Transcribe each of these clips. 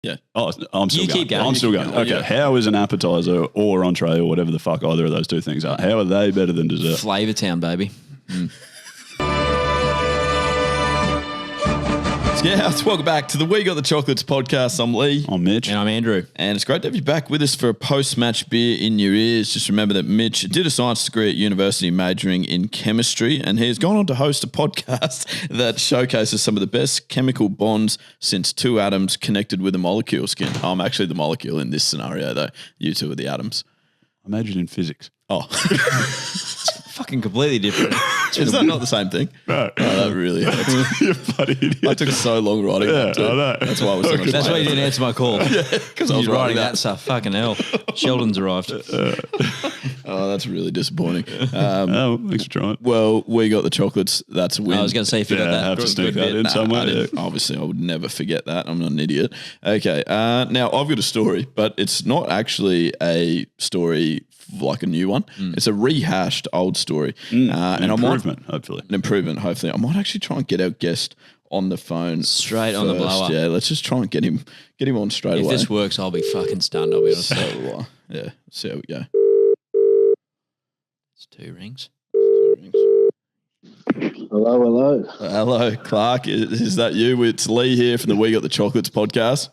Yeah. Oh, I'm still You going. keep going. I'm still going. Okay. Yeah. How is an appetizer or entree or whatever the fuck either of those two things are? How are they better than dessert? Flavor Town, baby. Scouts, welcome back to the We Got the Chocolates podcast. I'm Lee. I'm Mitch. And I'm Andrew. And it's great to have you back with us for a post-match beer in your ears. Just remember that Mitch did a science degree at university majoring in chemistry, and he has gone on to host a podcast that showcases some of the best chemical bonds since two atoms connected with a molecule. I'm actually the molecule in this scenario, though. You two are the atoms. I majored in physics. Oh. Fucking completely different. Is that not the same thing? No. Oh, that really hurts. You bloody idiot. I took so long writing that too. I know. That's why I was so much That's why you didn't answer my call. because I was You're writing writing that stuff. Fucking hell. Sheldon's arrived. Oh, that's really disappointing. Thanks for trying. Well, we got the chocolates. That's a win. I was going to say if you got I that. have to sneak that bit. in somewhere. Obviously, I would never forget that. I'm not an idiot. Okay. Now, I've got a story, but it's not actually a story like a new one. It's a rehashed old story. An improvement, hopefully. An improvement, hopefully. I might actually try and get our guest on the phone Straight on the blower. Yeah, let's just try and get him on straight If away. this works, I'll be fucking stunned, I'll be honest. So, yeah, see how we go. It's two rings. Hello. Hello, Clark. Is that you? It's Lee here from the We Got the Chocolates podcast.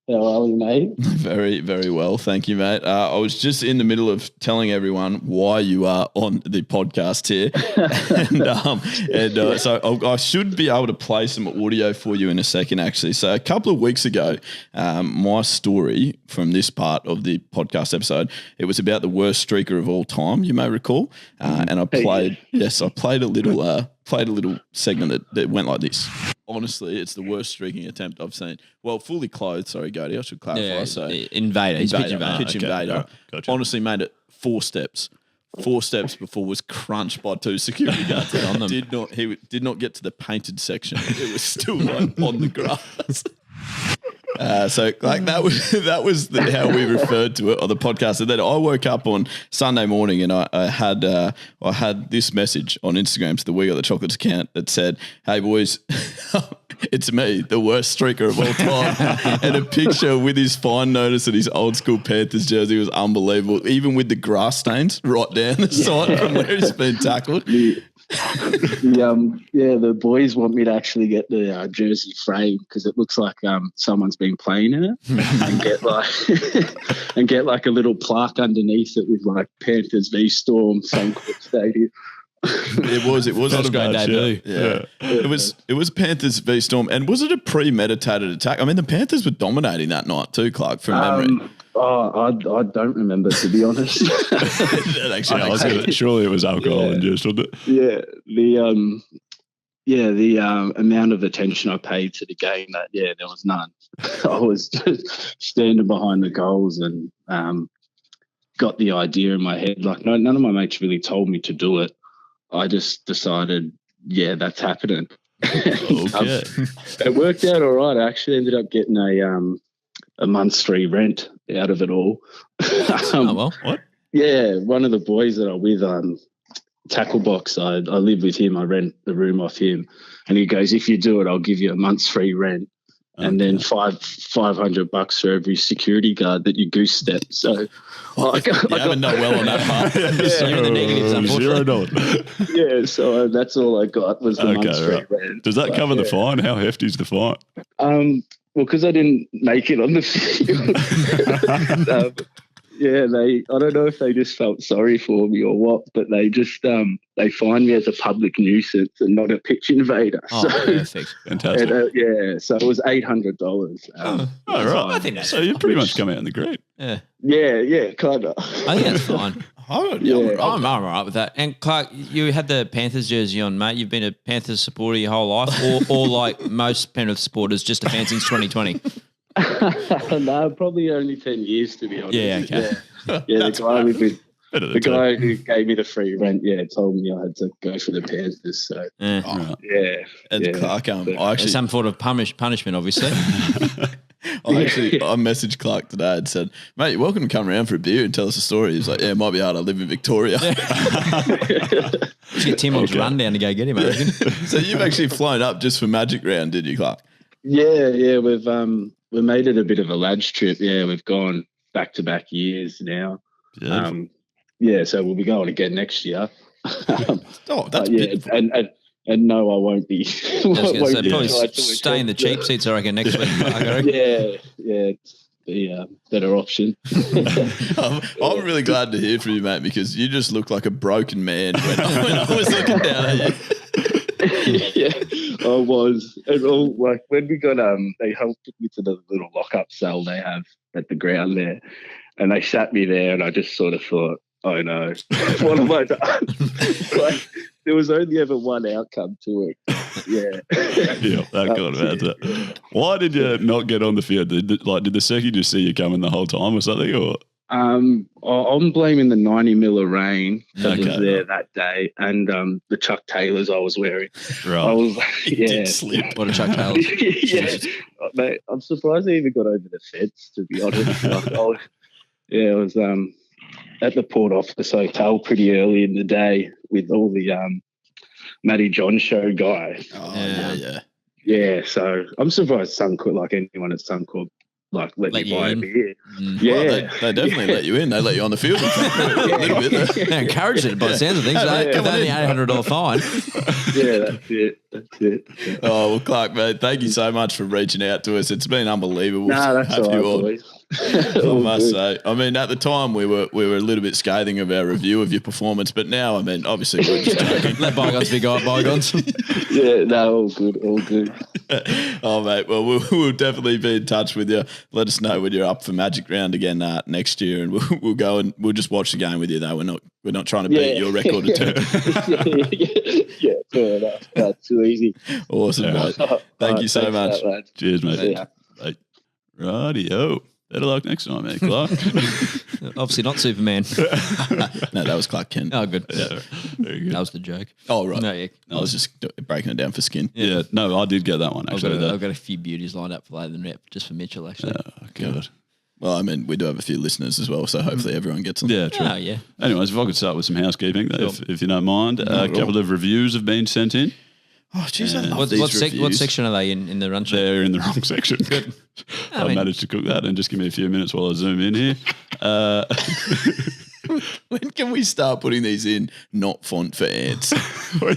How are we, mate? Very, very well. Thank you, mate. I was just in the middle of telling everyone why you are on the podcast here. So I should be able to play some audio for you in a second, actually. So a couple of weeks ago, my story from this part of the podcast episode, it was about the worst streaker of all time, you may recall. And I played a little segment that went like this. Honestly, it's the worst streaking attempt I've seen. Well, fully clothed. Sorry, Gode. I should clarify. Yeah, so Invader. He's pitch invader. Pitch invader. Right. Gotcha. Honestly, made it 4 steps. 4 steps before was crunched by 2 security guards. On them. He did not get to the painted section. It was still like on the grass. So like that was how we referred to it on the podcast. And then I woke up on Sunday morning and I had this message on Instagram to the We Got the Chocolates account that said, "Hey boys, it's me, the worst streaker of all time," and a picture with his fine notice and his old school Panthers jersey was unbelievable, even with the grass stains right down the side from where he's been tackled. The boys want me to actually get the jersey framed because it looks like someone's been playing in it, and get like a little plaque underneath it with like Panthers v Storm, Suncorp Stadium. It was That's a great debut. Yeah. It was Panthers v Storm, and was it a premeditated attack? I mean, the Panthers were dominating that night too, Clark, from memory. I don't remember, to be honest. Surely it was alcohol induced, wasn't it? Yeah, the amount of attention I paid to the game, there was none. I was just standing behind the goals and got the idea in my head. Like none of my mates really told me to do it. I just decided, that's happening. Okay. It worked out all right. I actually ended up getting a month's free rent out of it all. What? Yeah, one of the boys that I'm with, Tackle Box, I live with him. I rent the room off him. And he goes, "If you do it, I'll give you a month's free rent." And then $500 for every security guard that you goose step. So you haven't done well on that part. You're in the negatives, unfortunately. $0. Yeah, so that's all I got was the month's free rent. Does that cover the fine? How hefty is the fine? Well, because I didn't make it on the field. I don't know if they just felt sorry for me or what, but they just they fined me as a public nuisance and not a pitch invader. Oh, perfect. Fantastic. And, so it was $800. Right. I think so you pretty much come out in the green. Yeah. Yeah, kind of. I think that's fine. I'm all right with that. And Clark, you had the Panthers jersey on, mate. You've been a Panthers supporter your whole life, or like most Panthers supporters, just a fan since 2020. No, probably only 10 years, to be honest. Yeah, okay. The guy who gave me the free rent, told me I had to go for the Panthers. So And Clark, I actually some sort of punishment, obviously. I messaged Clark today and said, "Mate, you're welcome to come around for a beer and tell us a story." He's like, "Yeah, it might be hard. I live in Victoria." Get Tim on run down to go get him, I reckon. So you've actually flown up just for Magic Round, did you, Clark? Yeah, we've we made it a bit of a lads trip. Yeah, we've gone back-to-back years now. Yeah. So we'll be going again next year. That's beautiful. And no, I won't be. I was going to say, probably stay in the cheap seats, I reckon, next week. Yeah. The better option. I'm really glad to hear from you, mate, because you just look like a broken man when I was looking down at you. Yeah, I was. And like when we got they helped me to the little lock-up cell they have at the ground there, and they sat me there, and I just sort of thought, oh no, what have I done? Like, there was only ever one outcome to it. Yeah. Yeah, that got about that. Why did you not get on the field? Did the second just see you coming the whole time or something? Or I'm blaming the 90 mil of rain that was there that day, and the Chuck Taylors I was wearing. Right. I was Did slip. What a Chuck Taylors. Yeah, mate, I'm surprised I even got over the fence, to be honest. It was at the Port Office Hotel pretty early in the day with all the Matty John show guys. Oh, yeah. Yeah, so I'm surprised Suncorp, like anyone at Suncorp, like let me buy a beer. Yeah, Well, they definitely let you in. They let you on the field. A little bit. They encouraged it by the sounds of things. Only $800 fine. Yeah, that's it. Oh, well, Clark, mate, thank you so much for reaching out to us. It's been unbelievable. No, that's to have all you right, on. boys. I must say. I mean, at the time we were a little bit scathing of our review of your performance, but now, I mean, obviously we're just joking. Let bygones be bygones. Yeah, no, all good. Oh, mate, well, we'll definitely be in touch with you. Let us know when you're up for Magic Round again next year, and we'll go and we'll just watch the game with you. Though we're not trying to beat your record attempt. Yeah, fair enough. That's too easy. Awesome, mate. Thank you so much. Cheers, mate. Yeah. Right. Rightio. Better luck next time, mate, Clark. Obviously not Superman. No, that was Clark Kent. Oh, good. Yeah, very good. That was the joke. Oh, right. No, yeah. I was just breaking it down for skin. Yeah, no, I did get that one I've actually. got a few beauties lined up for later than rep, just for Mitchell, actually. Oh, God. Well, I mean, we do have a few listeners as well, so hopefully everyone gets them. Yeah, true. Oh, yeah. Anyways, if I could start with some housekeeping, Sure. if you don't mind. A couple of reviews have been sent in. Oh, jeez, I love What these reviews. what section are they in the run sheet? They're in the wrong section. Good. I managed to cook that, and just give me a few minutes while I zoom in here. When can we start putting these in not font for ants? We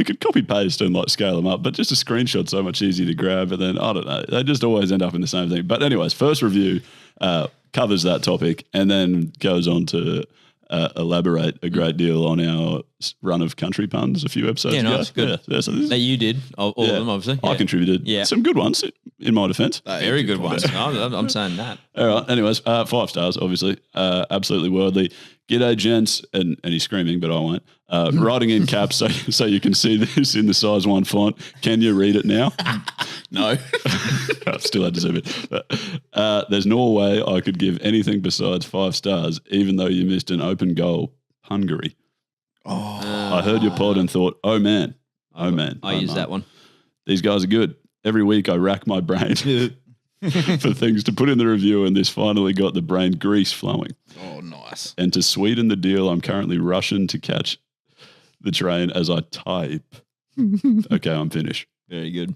could copy paste and like scale them up, but just a screenshot's so much easier to grab. And then I don't know, they just always end up in the same thing. But anyways, first review covers that topic and then goes on to elaborate a great deal on our run of country puns a few episodes ago. Nice, good. Yeah, so That you did, all of them, obviously. I contributed some good ones, in my defence. Very good ones. I'm saying that. All right. Anyways, 5 stars, obviously. Absolutely worthy. G'day, gents. And he's screaming, but I won't. Writing in caps so you can see this in the size 1 font. Can you read it now? No. I still had to zoom it. But, there's no way I could give anything besides 5 stars, even though you missed an open goal. Hungary. Oh, I heard your pod and thought, oh, man. I use that one. These guys are good. Every week I rack my brain for things to put in the review, and this finally got the brain grease flowing. Oh, nice. And to sweeten the deal, I'm currently rushing to catch the train as I type. Okay, I'm finished. Very good.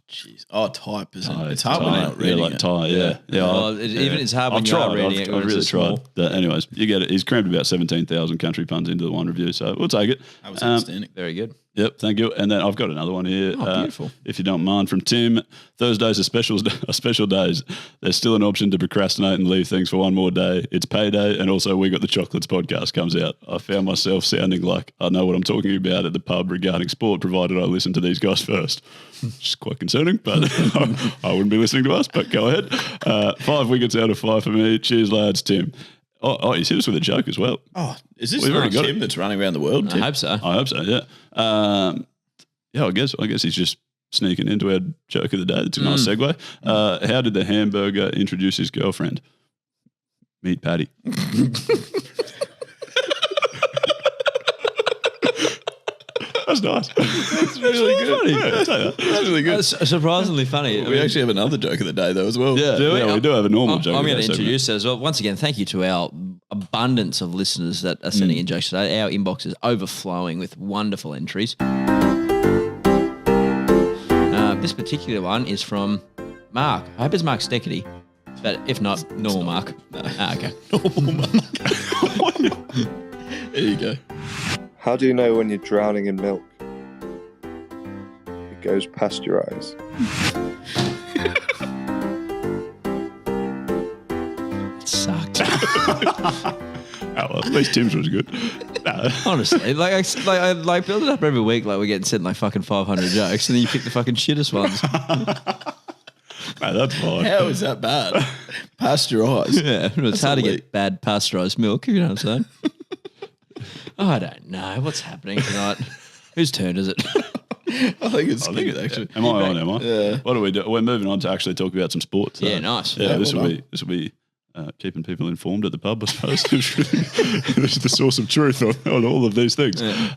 Jeez. Oh, type, isn't it? It's Type, hard when you're not reading like it. tie, yeah. Well, even it's hard when I've you're tried. reading it. I've really tried. Anyways, you get it. He's crammed about 17,000 country puns into the one review, so we'll take it. That was outstanding. Very good. Yep, thank you. And then I've got another one here. Oh, beautiful. If you don't mind, from Tim. Thursdays are special days. There's still an option to procrastinate and leave things for one more day. It's payday, and also We Got the Chocolates podcast comes out. I found myself sounding like I know what I'm talking about at the pub regarding sport, provided I listen to these guys first. It's quite concerning, but I wouldn't be listening to us, but go ahead. 5 wickets out of 5 for me. Cheers, lads. Tim. Oh, he's hit us with a joke as well. Oh, is this We've not already got Tim that's running around the world? I Tim? hope so. I hope so, yeah. I guess he's just sneaking into our joke of the day. That's a nice segue. How did the hamburger introduce his girlfriend? Meet Patty. That's nice. That's really good. Funny. Yeah, that's really good. That's surprisingly funny. We actually have another joke of the day, though, as well. Yeah, we do have a normal joke. I'm going to of the day introduce it as well. Once again, thank you to our abundance of listeners that are sending in jokes today. Our inbox is overflowing with wonderful entries. This particular one is from Mark. I hope it's Mark Steckety, but if not, normal Mark. No. Okay. Normal Mark. There you go. How do you know when you're drowning in milk? It goes past your eyes. It sucked. Oh, well, at least Tim's was good. No. Honestly, I build it up every week. Like we're getting sent like fucking 500 jokes, and then you pick the fucking shittest ones. No, that's fine. How is that bad? Pasteurised. Yeah, it's hard to get bad pasteurised milk. You know what I'm saying? I don't know what's happening tonight. Whose turn is it? I think it's good, actually. Am I on? Am I? Yeah. What do we do? We're moving on to actually talk about some sports. Yeah, nice. Yeah, Yeah, this well will be keeping people informed at the pub, I suppose. This is the source of truth on all of these things. Yeah.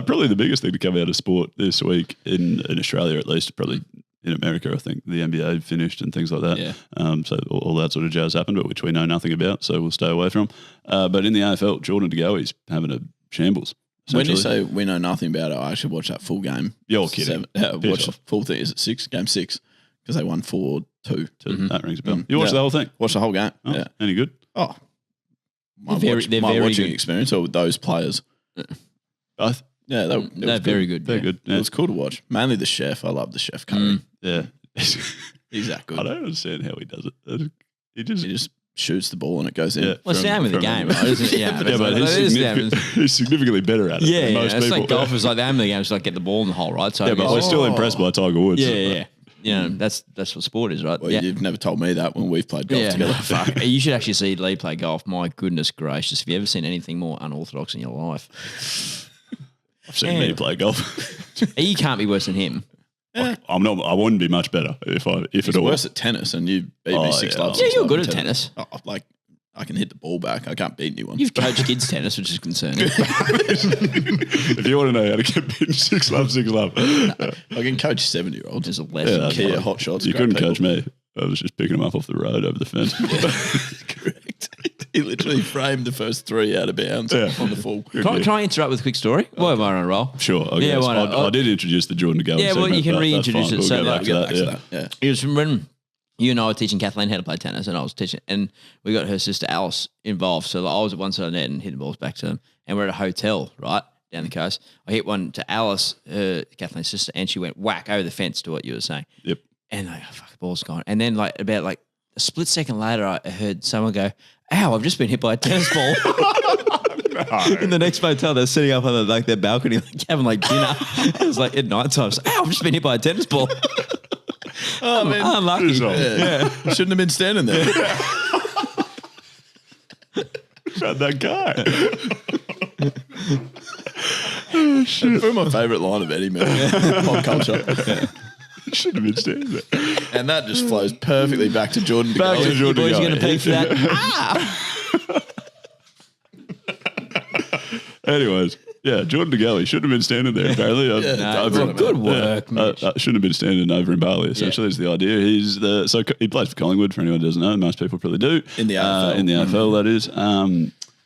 Probably the biggest thing to come out of sport this week in Australia, at least, probably in America, I think the NBA finished and things like that. Yeah. So all that sort of jazz happened, but which we know nothing about, so we'll stay away from. But in the AFL, Jordan De Goey's having a shambles. When you say we know nothing about it, I actually watched that full game. You're kidding. Watched the full thing. Is it 6? Game 6. Because they won 4-2. That rings a bell. You watched the whole thing? Watched the whole game. Oh, Yeah. Any good? Oh. My They're very watching good. experience or those players. Both? Yeah, They're very good. They're Yeah. good. It Yeah. was cool to watch. Mainly the chef. I love the chef Curry. Yeah. He's that good. I don't understand how he does it. He He just shoots the ball and it goes in. Yeah. Well, it's the aim of the game, right? Isn't it? Yeah, yeah, but he's significantly better at it Yeah, than yeah. most It's people. like golf is like the aim of the game is like get the ball in the hole, right? So Yeah, but we're still impressed by Tiger Woods. yeah. You know, that's what sport is, right? Well, yeah. you've never told me that when we've played golf together. No, fuck. You should actually see Lee play golf. My goodness gracious. Have you ever seen anything more unorthodox in your life? I've seen me play golf. You can't be worse than him. I'm not. I wouldn't be much better if He's at all. worse at tennis and you beat me 6 loves. Yeah, you're good at tennis. Oh, like, I can hit the ball back. I can't beat anyone. You've coached kids tennis, which is concerning. If you want to know how to get beaten 6 love, 6 love. I can coach 7-year-olds. There's a lesson. that's Kia fine. hot shots. You great couldn't people. coach me. I was just picking them up off the road over the fence. Correct. He literally framed the first 3 out of bounds on the full. Can I interrupt with a quick story? Why am I on a roll? Sure. I Yeah, guess. why not? I did introduce the Jordan De Goey Yeah, well, segment, you can but that's reintroduce fine. it. So, We'll like, get back to that. Yeah. It was from when you and I were teaching Kathleen how to play tennis, and I was teaching, and we got her sister Alice involved. So like, I was at one side of the net and hitting balls back to them, and we're at a hotel right down the coast. I hit one to Alice, Kathleen's sister, and she went whack over the fence to what you were saying. Yep. And like, oh, fuck, the ball's gone. And then like about like a split second later, I heard someone go, "Ow! I've just been hit by a tennis ball." In the next motel, they're sitting up on their balcony, like having like dinner. It was like at night time. Ow! I've just been hit by a tennis ball. Oh, man. Unlucky. Yeah. Shouldn't have been standing there. About that guy. Probably my favourite line of Eddie Miller. Pop culture. Should have been standing there. And that just flows perfectly back to Jordan De Back to Goey. Jordan De Boys, Goey. going to pay for that. Anyways, yeah, Jordan De Goey shouldn't have been standing there. Apparently, Good work, Mitch. shouldn't have been standing over in Bali. Essentially, is the idea. He plays for Collingwood. For anyone who doesn't know, most people probably do. In the AFL. In the AFL, that is.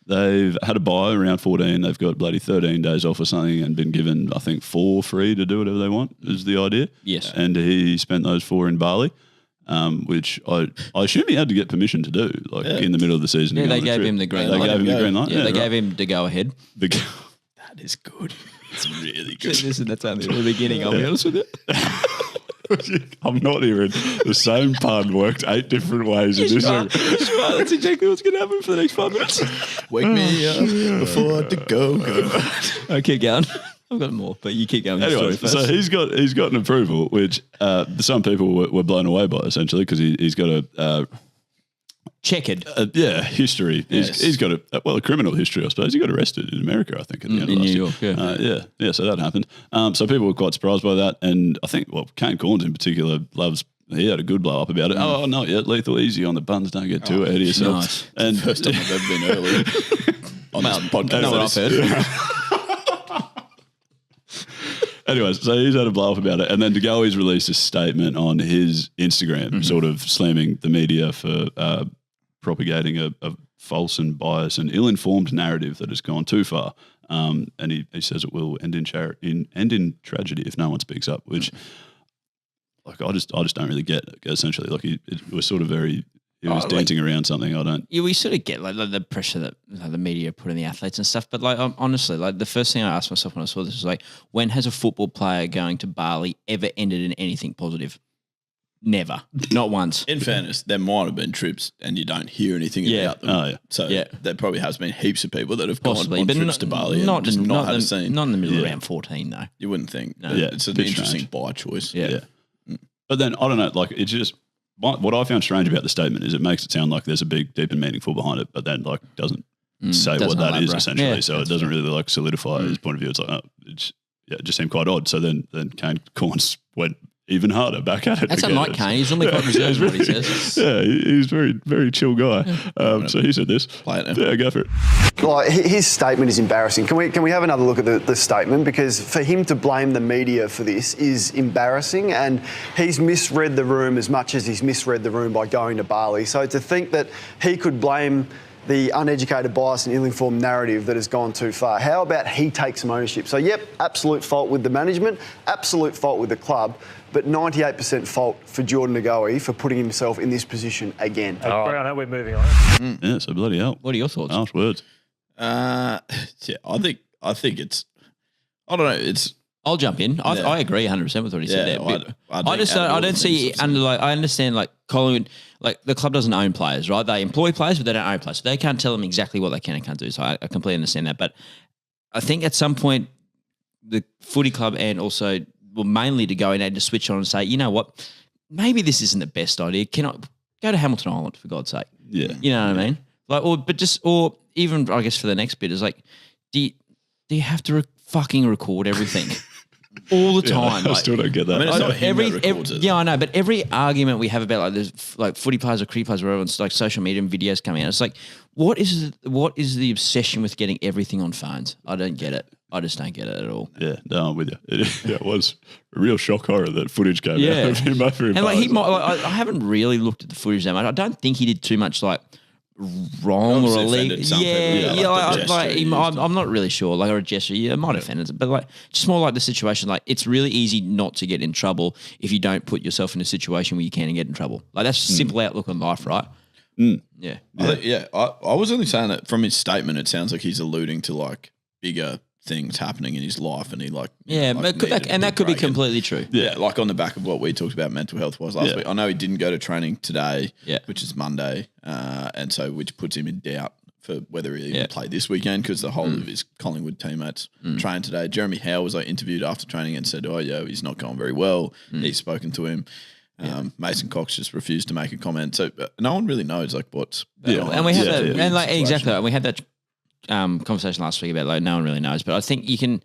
They've had a bye around 14. They've got bloody 13 days off or something, and been given, I think, 4 free to do whatever they want. Is the idea? Yes. And he spent those 4 in Bali. Which I assume he had to get permission to do, like in the middle of the season. Yeah, to go they on the gave trip. him the green They light. gave him the green light. Yeah, they right. gave him to go ahead. The That is good. It's really good. Listen, that's only the beginning. I'll be honest with you. I'm not hearing the same pun worked 8 different ways in this. That's exactly what's going to happen for the next 5 minutes. Wake me up before I go. I keep going. I've got more, but you keep going. Anyway, so he's got an approval, which some people were blown away by, essentially, because he's got a checkered. History. Yes. He's got a criminal history, I suppose. He got arrested in America, I think, at the end of in last New year. York, Yeah, so that happened. So people were quite surprised by that, and I think, Kane Corns in particular he had a good blow up about it. Oh, not yet, lethal, easy on the buns, don't get too ahead of yourself. Nice. And First time I've ever been early on this podcast. know what I've heard. Anyways, so he's had a blow up about it. And then De Goey's released a statement on his Instagram, sort of slamming the media for propagating a false and biased and ill-informed narrative that has gone too far. And he says it will end in tragedy if no one speaks up, which like I just don't really get it, essentially. Like it was sort of very. He was dancing around something. I don't. Yeah, we sort of get like the pressure that the media put on the athletes and stuff. But like honestly, like the first thing I asked myself when I saw this was like, when has a football player going to Bali ever ended in anything positive? Never, not once. In fairness, there might have been trips and you don't hear anything about them. Oh, yeah. So there probably has been heaps of people that have Possibly, gone but on trips to Bali and just not had a scene. Not in the middle of round 14 though. You wouldn't think. No. Yeah, It's an bit interesting strange. buy choice. Yeah. But then I don't know. Like it's just what I found strange about the statement is it makes it sound like there's a big, deep and meaningful behind it, but then like doesn't say doesn't what that is elaborate. essentially. Yeah, So it doesn't really like solidify his point of view. It's like it just seemed quite odd. So then Kane Corns went even harder back at it. That's again. unlike Kane. He's normally quite reserved what he says. Yeah, he's very, very chill guy. So he said this. Play it now. Yeah, go for it. Like, his statement is embarrassing. Can we have another look at the statement? Because for him to blame the media for this is embarrassing, and he's misread the room as much as he's misread the room by going to Bali. So to think that he could blame the uneducated, biased and ill-informed narrative that has gone too far. How about he takes some ownership? So, yep, absolute fault with the management, absolute fault with the club, but 98% fault for Jordan Goey for putting himself in this position again. Brown, we're moving on. Yeah, so bloody hell. What are your thoughts? Harsh words. Yeah, I think it's. I don't know. It's. I'll jump in. I agree 100% with what he said there. But I don't see under like I understand like Collingwood, like the club doesn't own players, right? They employ players, but they don't own players, so they can't tell them exactly what they can and can't do. So I completely understand that. But I think at some point the footy club and also mainly to go in and to switch on and say, you know what, maybe this isn't the best idea. Can I go to Hamilton Island for God's sake? Yeah. You know what I mean? Like, or even I guess for the next bit is like, do you have to fucking record everything all the time? I still don't get that. I mean, it's not him that records it. Yeah, I know, but every argument we have about like there's like footy players or cricket players, wherever it's like social media and videos coming out, it's like, what is the obsession with getting everything on phones? I don't get it. I just don't get it at all. Yeah, no, I'm with you. It was a real shock horror that footage came out of him over in And like Bali. he might, like, I haven't really looked at the footage that much. I don't think he did too much like wrong or Obviously illegal. offended some people, I'm not really sure. Like, or a gesture, it might offend it, but like just more like the situation. Like, it's really easy not to get in trouble if you don't put yourself in a situation where you can get in trouble. Like, that's a simple outlook on life, right? Yeah. I was only saying that from his statement, it sounds like he's alluding to like bigger things happening in his life, and he like But that could be completely true. Yeah, like on the back of what we talked about mental health was last week. I know he didn't go to training today, which is Monday, and so which puts him in doubt for whether he even play this weekend because the whole of his Collingwood teammates trained today. Jeremy Howe was interviewed after training and said, he's not going very well. He's spoken to him. Mason Cox just refused to make a comment. So no one really knows like what's and we had that, and like exactly, and we had that conversation last week about like no one really knows, but I think you can.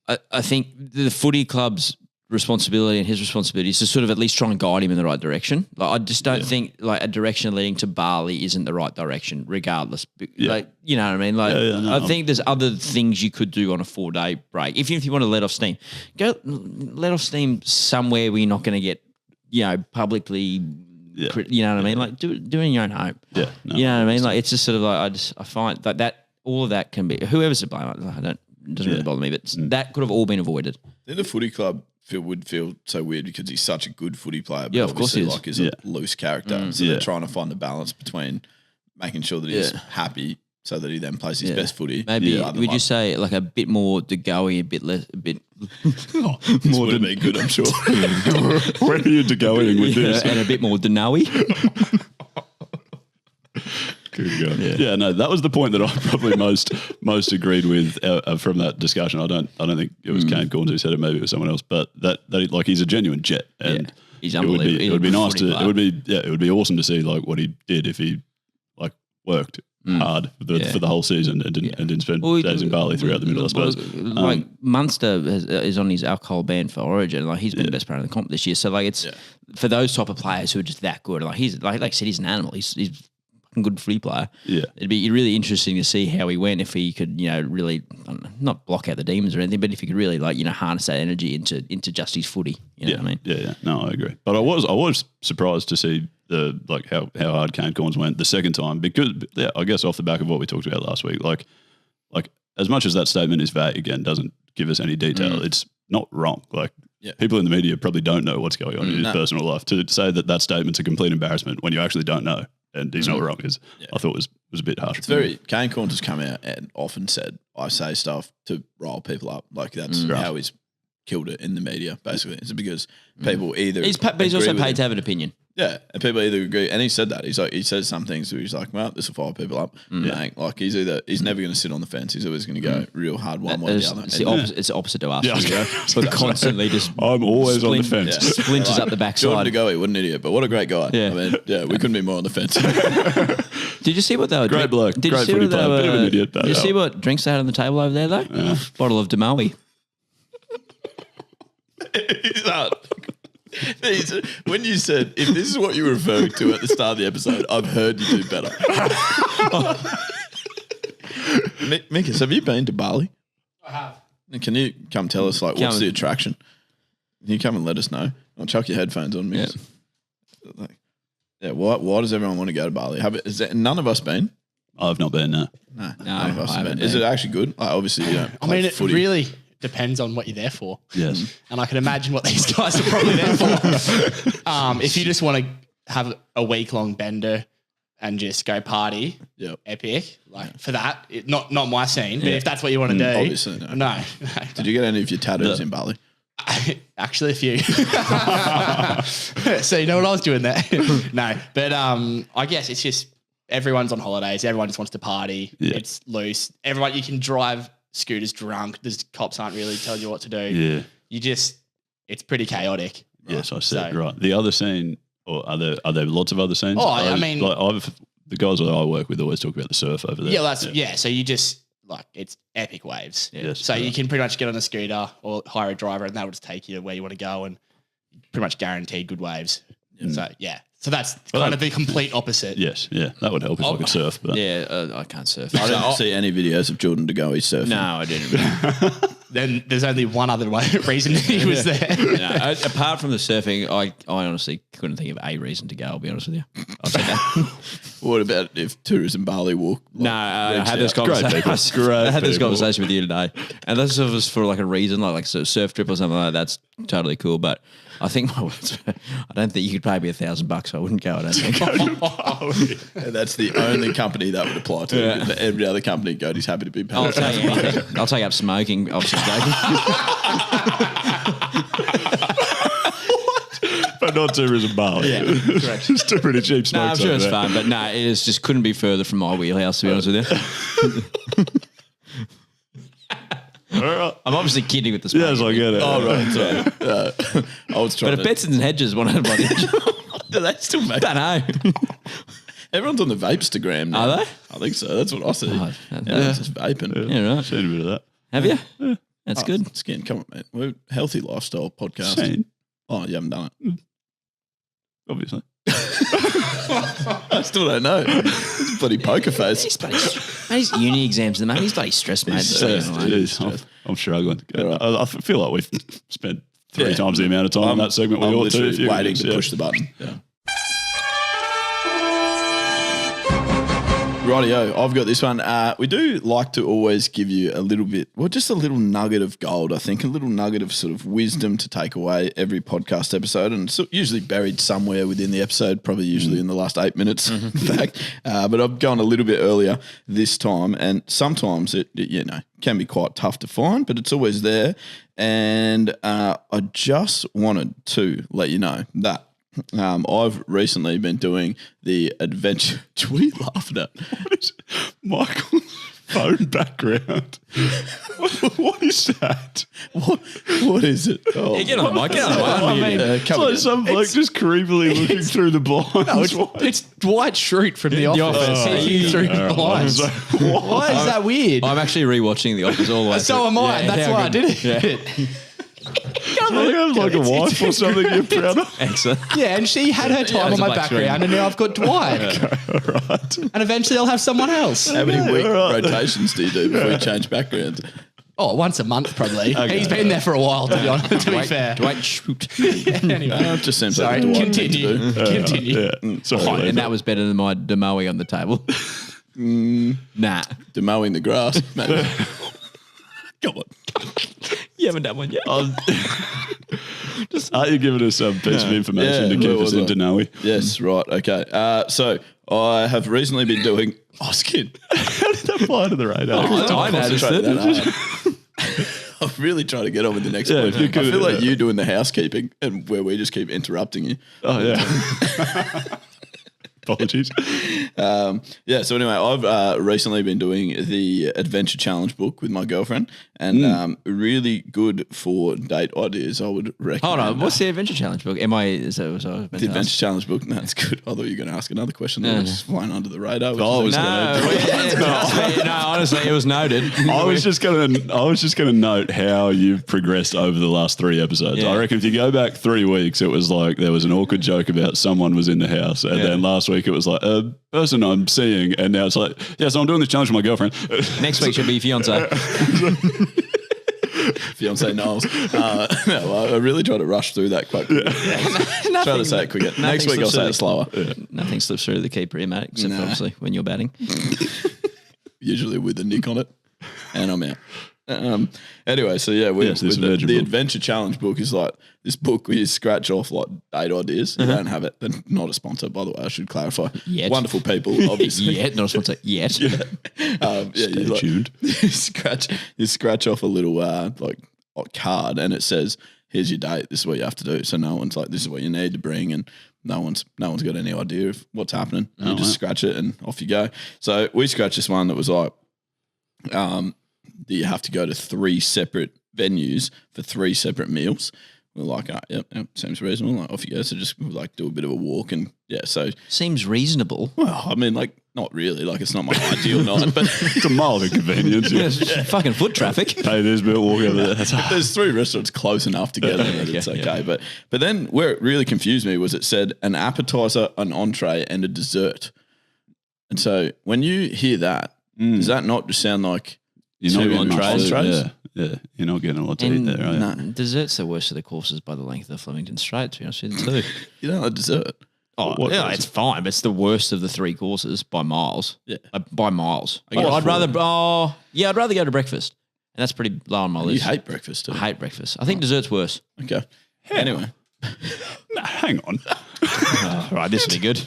I think the footy club's responsibility and his responsibility is to sort of at least try and guide him in the right direction. Like I just don't think like a direction leading to Bali isn't the right direction, regardless. Like you know what I mean? Like I think there's other things you could do on a 4-day break. If you want to let off steam, go let off steam somewhere where you're not going to get publicly. You know what I mean? Like do it in your own home. Yeah, no, you know what I mean? Like it's just sort of like I find that all of that can be whoever's to blame. It doesn't really bother me, but that could have all been avoided. Then the footy club would feel so weird because he's such a good footy player. But Yeah, of course he is. like he's a loose character. So they're trying to find the balance between making sure that he's happy so that he then plays his best footy. Maybe would you say like a bit more to Goey, a bit less, a bit more to be good, I'm sure. Where are you to going with this? and a bit more Denoe? Good God. Yeah, no, that was the point that I probably most agreed with from that discussion. I don't think it was Kane Corns who said it. Maybe it was someone else. But that like he's a genuine jet, and he's unbelievable. It would be nice to. It would be awesome to see like what he did if he like worked hard for the whole season and didn't spend days in Bali throughout the middle. I suppose. Like Munster is on his alcohol ban for Origin. Like he's been the best player in the comp this year. So like it's for those type of players who are just that good. Like he's like I said, he's an animal. He's good footy player. Yeah, it'd be really interesting to see how he went if he could, really not block out the demons or anything, but if he could really harness that energy into just his footy. You know what I mean? Yeah. No, I agree. But I was surprised to see the how hard Kane Corns went the second time because I guess off the back of what we talked about last week, like as much as that statement is vague again, doesn't give us any detail. It's not wrong. Like People in the media probably don't know what's going on in his personal life. To say that statement's a complete embarrassment when you actually don't know, and he's not wrong, I thought was a bit harsh. It's very Kane Corns has come out and often said, I say stuff to rile people up. Like that's how he's killed it in the media, basically. It's because people either but he's also paid to have an opinion. Yeah, and people either agree, and he said that. He's like, he says some things where he's like, well, this will fire people up. Bang. Like he's never going to sit on the fence. He's always going to go real hard one way or the other. It's the opposite to us. But constantly just I'm always on the fence. Splinters up the backside. Jordan Goey, what an idiot, but what a great guy. Yeah. I mean, we couldn't be more on the fence. Did you see what they were Great bloke. Did you Great see footy what they player. were, Bit of an idiot, Did you see what drinks they had on the table over there though? Bottle of Demoe. When you said, if this is what you were referring to at the start of the episode, I've heard you do better. Mikas, have you been to Bali? I have. And can you come tell us, like, what's the attraction? Can you come and let us know? I'll chuck your headphones on, Mikas. Why does everyone want to go to Bali? None of us been? I've not been, no. No, none of us have been. Is it actually good? Obviously, you don't I mean, footy. it really depends on what you're there for. Yes. And I can imagine what these guys are probably there for. If you just want to have a week-long bender and just go party, epic. Like for that, not my scene. But if that's what you want to do, obviously no. Did you get any of your tattoos in Bali? Actually, a few. So you know what I was doing there? No, but I guess it's just everyone's on holidays. Everyone just wants to party. Yeah. It's loose. Everyone, you can drive scooters drunk. The cops aren't really telling you what to do. Yeah. It's pretty chaotic. Yes, I said right. The other scene, or are there lots of other scenes? Oh, I mean, the guys that I work with always talk about the surf over there. Yeah, so you just it's epic waves. Yes. So you can pretty much get on a scooter or hire a driver, and that will just take you to where you want to go, and pretty much guaranteed good waves. So that's kind of the complete opposite. Yes, that would help if I could surf. But I can't surf. I didn't see any videos of Jordan Goey surfing. No, I didn't. Then there's only one other reason he was there. No, apart from the surfing, I honestly couldn't think of a reason to go, I'll be honest with you. I'll say that. What about if Tourism Bali walk? I had this conversation. I had this conversation with you today, and this was for like a reason, like a surf trip or something like that. That's totally cool, but I think I don't think you could pay me $1,000, so I wouldn't go. I don't think. That's the only company that would apply to. Yeah. Every other company, Gode's happy to be paid. I'll take anything. I'll take up smoking. Obviously, but not tourism Bali. Yeah, correct. It's still pretty cheap smoke. No, I'm sure it's fun, but no, it is just couldn't be further from my wheelhouse, to be honest with you. I'm obviously kidding with the smoking. Yes, I get it. Oh, right. Sorry. I was trying but if Betsons and Hedges want to do they still make don't know. Everyone's on the Vapestagram now. Are they? I think so. That's what I see. Everyone's just vaping. Yeah, right. Seen a bit of that. Have you? Yeah. That's good. Skin, come on, mate. We're a healthy lifestyle podcast. Seen. Oh, you haven't done it? Obviously. I still don't know. It's bloody poker face. He's uni exams, the man. He's bloody stressed, mate. It is. I'm struggling. I feel like we've spent 3 times the amount of time on that segment we ought to. I'm waiting to push the button. Yeah. Rightio, I've got this one. We do like to always give you a little bit, just a little nugget of gold, I think, a little nugget of sort of wisdom to take away every podcast episode, and it's usually buried somewhere within the episode, probably usually in the last 8 minutes, in fact. But I've gone a little bit earlier this time, and sometimes it can be quite tough to find, but it's always there. And I just wanted to let you know that I've recently been doing the adventure. What are you laughing at? What is Michael's phone background? What is that? What is it? Oh, Get on, Mike. Get on. I mean, it's like some bloke just creepily looking through the blinds. No, it's Dwight Schrute from The Office. He through the blinds. Why is that weird? I'm actually rewatching The Office all the way. So am I. That's why I did it. You have like a wife or something you're proud of. Excellent. Yeah, and she had her time on my background, and now I've got Dwight. All right. And eventually I'll have someone else. How many week rotations do you do before you change backgrounds? Oh, once a month probably. He's been there for a while, to be honest. To be fair. Dwight shoot. Anyway, It just seems sorry. like Dwight thing to Continue. do. Continue. Sorry, And that was better than my Demoe on the table. Nah. Demowing the grass. Man. Come on. You haven't done one yet. Aren't you giving us some piece of information to keep us in to know? Yes, right. Okay. So I have recently been doing Oskin. How did that fly to the radar? I noticed it. I'm really trying to get on with the next Yeah, one. if you I could, feel like you doing the housekeeping and where we just keep interrupting you. Oh, yeah. Apologies. So anyway, I've recently been doing the Adventure Challenge book with my girlfriend, and really good for date ideas. I would recommend. Hold on, what's the Adventure Challenge book? Is that what I was meant the to Adventure ask? Challenge book? No, that's good. I thought you were going to ask another question that No, was just flying under the radar. Which I is was No, honestly, it was noted. I was just gonna note how you've progressed over the last 3 episodes. Yeah. I reckon if you go back 3 weeks, it was like there was an awkward joke about someone was in the house, and then last week it was like a person I'm seeing, and now it's like, yeah, so I'm doing this challenge with my girlfriend. Next week should be your fiance. fiance Niles. No, I really try to rush through that quite quickly. Try to say it quicker. Next week I'll say it slower. Nothing slips through the keeper here, mate, except obviously when you're batting. Usually with a nick on it, and I'm out. Anyway, so yeah, the Adventure Challenge book is like this book where you scratch off like date ideas. You don't have it. They're not a sponsor, by the way. I should clarify. Yet. Wonderful people, obviously. Yet, not a sponsor. Yet. Stay tuned. You scratch off a little like card, and it says, "Here's your date. This is what you have to do." So no one's like, "This is what you need to bring," and no one's got any idea of what's happening. You just scratch it, and off you go. So we scratched this one that was like, you have to go to 3 separate venues for 3 separate meals. We're like, yep, seems reasonable. Like, off you go. So just like do a bit of a walk, and so Seems reasonable. well, I mean, like not really. Like it's not my ideal night, but It's a mild inconvenience. Fucking foot traffic. Pay this bill, walk over there. if there's 3 restaurants close enough together that it's okay. But then where it really confused me was it said an appetizer, an entree, and a dessert. And so when you hear that, does that not just sound like You're not 2 getting much entrees? food. Yeah. You're not getting a lot to eat there, are you? Dessert's the worst of the courses by the length of the Flemington Straight, to be honest with you, too. You don't like dessert. What yeah, is it's fine, but it's the worst of the 3 courses by miles. Yeah. By miles. guess I'd rather go to breakfast. And that's pretty low on my You list. hate breakfast too. I hate breakfast. I think dessert's worse. Okay. Anyway, Hang on. Right, this will be good.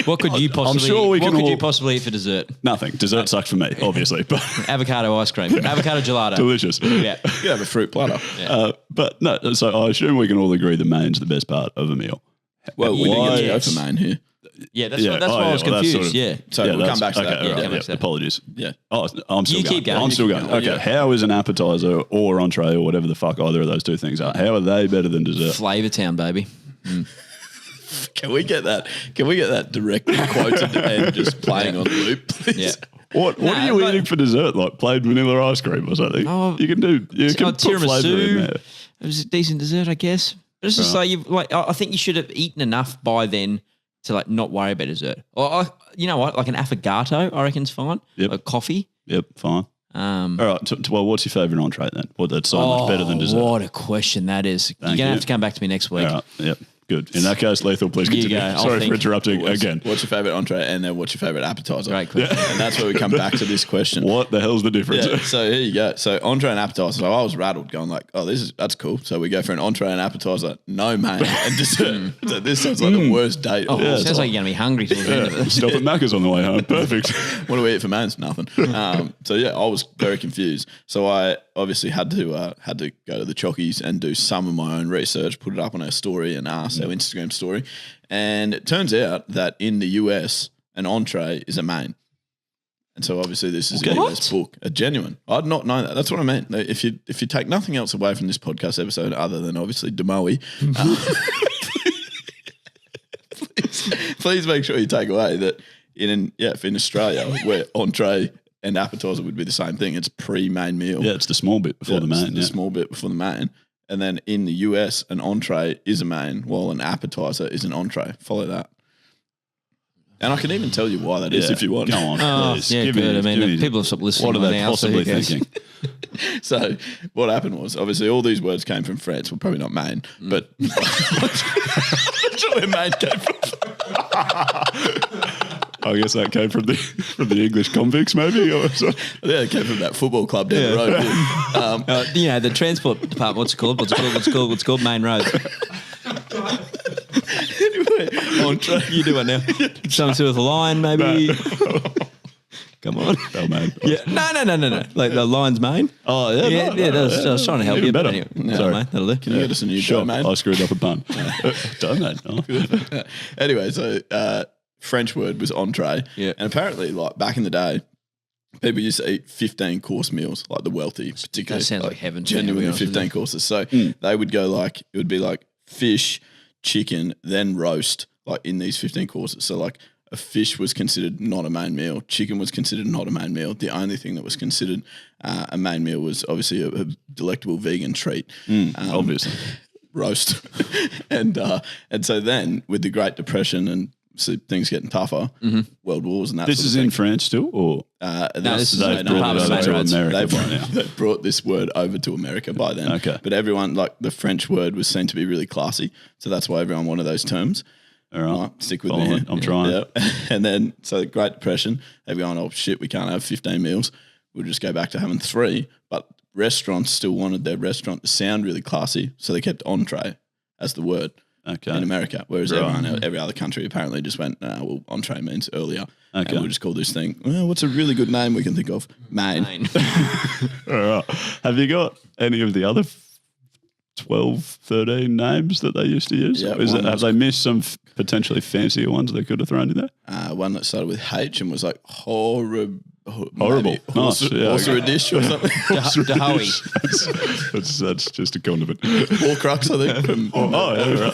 What could you possibly? sure we can what could all- you possibly eat for dessert? Nothing. Dessert sucks for me, obviously, but Avocado ice cream, avocado gelato. delicious. Yeah, you can have a fruit platter. But no, so I assume we can all agree the main's the best part of a meal. Well, we didn't get to go Yes. for main here. yeah. That's Yeah. why, that's Oh, why I yeah, was well, that's confused. sort of- Yeah, So we'll come back to Okay, that. all right, come back to that. Apologies. Yeah. Oh, I'm still You going. keep going. I'm still You going. keep going. Okay. Yeah. How is an appetizer or entree or whatever the fuck either of those 2 things are? How are they better than dessert? Flavor Town, baby. Can we get that? Can we get that directly quoted and just playing on loop, please? Yeah. What are you eating for dessert? Like plain vanilla ice cream or something? Oh, you can put flavour in there. It was a decent dessert, I guess. But it's just I think you should have eaten enough by then to like not worry about dessert. Or you know what, like an affogato, I reckon's fine. Yep. Like coffee. Yep, fine. All right. Well, what's your favourite entree then? Well, that's so much better than dessert. What a question that is. You're going to you. have to come back to me next week. All right. Yep. Good. In that case, Lethal, please You continue. go. I'll Sorry think. for interrupting again. What's your favourite entree and then what's your favourite appetizer? Great question. And that's where we come back to this question. What the hell's the difference? Yeah, so here you go. So entree and appetizer. So I was rattled, going like, "Oh, that's cool." So we go for an entree and appetizer, no main and dessert. So this sounds like the worst date. Oh, of all sounds time. like you're going to be hungry till the end of it. Stop at Macca's on the way home. Perfect. What do we eat for mains? Nothing. So yeah, I was very confused. So I obviously had to go to the Chockies and do some of my own research, put it up on our story and our Instagram story. And it turns out that in the US, an entree is a main. And so obviously this is a US book, a genuine. I'd not know that. That's what I meant. If you take nothing else away from this podcast episode other than obviously Demoe, please make sure you take away that in Australia where entree and appetizer would be the same thing. It's pre-main meal. Yeah, it's the small bit before the main. The small bit before the main. And then in the US, an entree is a main, while an appetizer is an entree. Follow that. And I can even tell you why that is if you want. Go on, Oh, please. yeah, Give good. me- I mean, people have stopped listening. What are by they now, so possibly who cares? thinking? So what happened was, obviously, all these words came from France. Well, probably not Maine, but I'm not sure where Maine came from. I guess that came from the English convicts, maybe. Or something. Yeah, it came from that football club down the road. The transport department. What's it called? Main road. Entree. You do it now. Something to do with a line, maybe. Come on. Oh, man. Yeah. No. Like the lion's mane. Oh, yeah. Yeah. I was trying to help Even you. better. Anyway, Sorry. mate, that'll do. Can you get us a new Sure. domain? I screwed up a pun. Done that. Oh. Anyway, so French word was entree. Yeah. And apparently, like back in the day, people used to eat 15-course meals, like the wealthy, particularly. That sounds like heaven to me, to be Genuinely honest with 15 you. courses. So they would go like, it would be like fish, chicken, then roast, like in these 15 courses. So like a fish was considered not a main meal. Chicken was considered not a main meal. The only thing that was considered a main meal was obviously a delectable vegan treat. Obviously. Roast. and so then with the Great Depression and so things getting tougher, world wars and that This sort is of in thing. France still, or this is they've no, brought it no, over to no, America by now? They've brought this word over to America by then. Okay. But everyone, like the French word was seen to be really classy. So that's why everyone wanted those terms. All right. Right, stick with Following. me. I'm trying. Yeah. And then, so the Great Depression, they're going, oh shit, we can't have 15 meals. We'll just go back to having 3. But restaurants still wanted their restaurant to sound really classy. So they kept entree as the word Okay. in America. Whereas Right. every other country apparently just went, well, entree means earlier. Okay. And we'll just call this thing, well, what's a really good name we can think of? Main. All right. Have you got any of the other 12, 13 names that they used to use? Yeah, Have they missed some potentially fancier ones they could have thrown in there? One that started with H and was like horrible. Horrible. Nice. Yeah, Also okay. a dish or something. That's just a condiment. Horcrux, I think. From, Oh, yeah, right.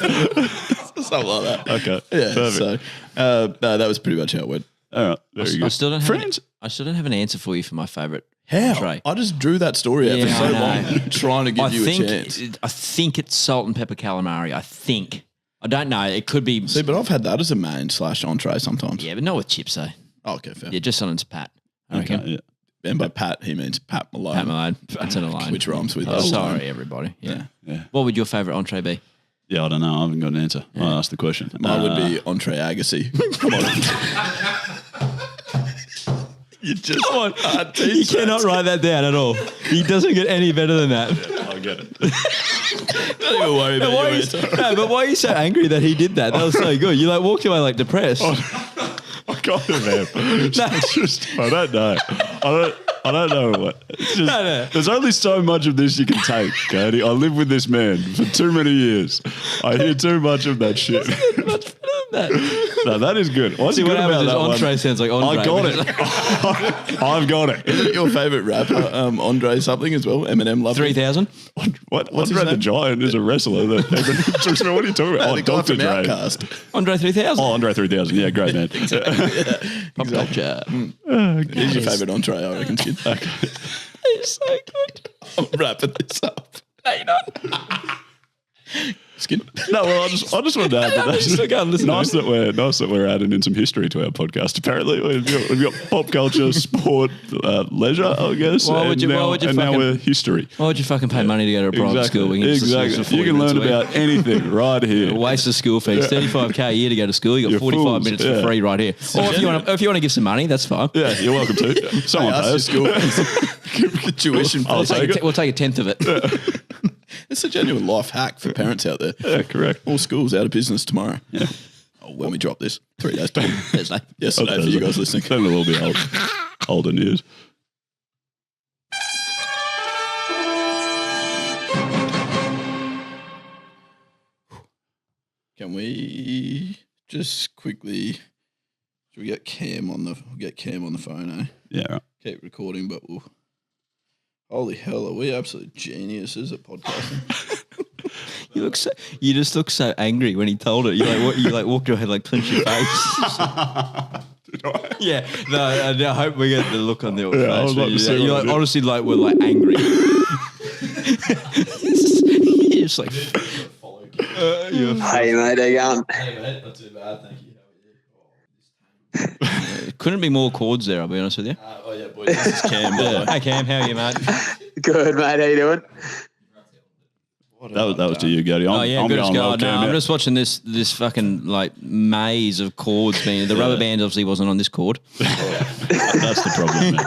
something like that. Okay. Yeah. Perfect. So no, that was pretty much how it went. All right. Very good. I still don't have France. I still don't have an answer for you for my favourite. How? Entree. I just drew that story out for Yeah, so I know. long, trying to give you a chance. I think it's salt and pepper calamari. I don't know. It could be. See, but I've had that as a main / entree sometimes. Yeah, but not with chips though. Oh, okay, fair. Yeah, just on its pat. I Okay. reckon. Yeah. And by Pat, he means Pat Malone. Pat Malone. That's an line. Which rhymes with Oh, Malone. sorry, everybody. Yeah. Yeah. What would your favourite entree be? Yeah, I don't know. I haven't got an answer. I asked the question. Mine would be entree Agassi. Come on. You just You cannot write that down at all. He doesn't get any better than that. I get it. Don't even worry about your answer. No, but why are you so angry that he did that? That was so good. You walked away depressed. I kind of am. It's just, I don't know. I don't know what. It's just, No. There's only so much of this you can take, Cody. I live with this man for too many years. I hear too much of that shit. Much better than that. No, that is good. What's See, good what about happens is that entree one? sounds like entree. I got it. I've got it. Is it your favourite rapper, Andre something as well? Eminem loves 3,000? What's his Andre the name? Giant is a wrestler. What are you talking about? the guy Dr. from Dre. Outcast. Andre 3000. Oh, Andre 3000. Yeah, great man. Pop culture. He's your favourite entree, I reckon, kid. It's so good. I'm wrapping this up. No, you're not. Skin. No, well, I just wanted to add that. That's Still go and listen to nice that we're adding in some history to our podcast. Apparently, we've got pop culture, sport, leisure, I guess. Why would you now fucking- we're history. Why would you fucking pay money to go to a private school? We can just listen to some Exactly. You 40 can learn minutes a week? about anything right here. A waste of school fees. $35K a year to go to school. You got You're 45 fools, minutes yeah. for free right here. Or if you want to give some money, that's fine. Yeah, you're welcome to. Someone Hey, pay ask us. your school. Tuition. I'll take it. We'll take a tenth of it. It's a genuine life hack for parents out there. Yeah, correct. All schools out of business tomorrow. Yeah. Oh, when we drop this, 3 days time. Thursday. Yesterday for you guys listening. Then it'll all be older news. Can we just quickly? Should we get Cam on the? We'll get Cam on the phone, eh? Yeah, right. Keep recording, but we'll. Holy hell, are we absolute geniuses at podcasting? You just look so angry when he told it. You walked your head clench your face. Yeah, no, I hope we get the look on your Yeah, I face. would like to see You what I did. honestly we're angry. You're just like. Hey mate, how you going? Hey mate, not too bad, thank you. Couldn't be more chords there. I'll be honest with you. Oh yeah, boys, this is Cam. By the way. Hey Cam, how are you, mate? Good mate, how you doing? That was to you, Gode. I'm good as going well, gold. No, Cam, I'm yeah. just watching this fucking like maze of chords. The rubber band obviously wasn't on this chord. That's the problem, man.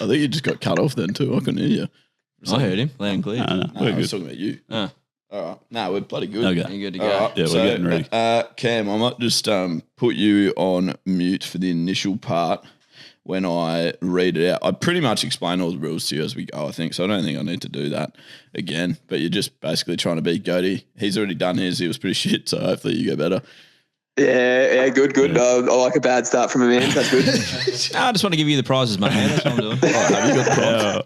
I think you just got cut off then too. I couldn't hear you. I heard him loud and clear. No, No, we're I was good. talking about you. Oh. All right. No, we're bloody good. Okay. You're good to All go. right, Yeah, we're getting ready. Cam, I might just put you on mute for the initial part when I read it out. I pretty much explain all the rules to you as we go, I think, so I don't think I need to do that again. But you're just basically trying to beat Gode. He's already done his. He was pretty shit, so hopefully you get better. Yeah, good. Yeah. I like a bad start from a man. That's good. I just want to give you the prizes, mate. That's what I'm doing. Have you got the prize?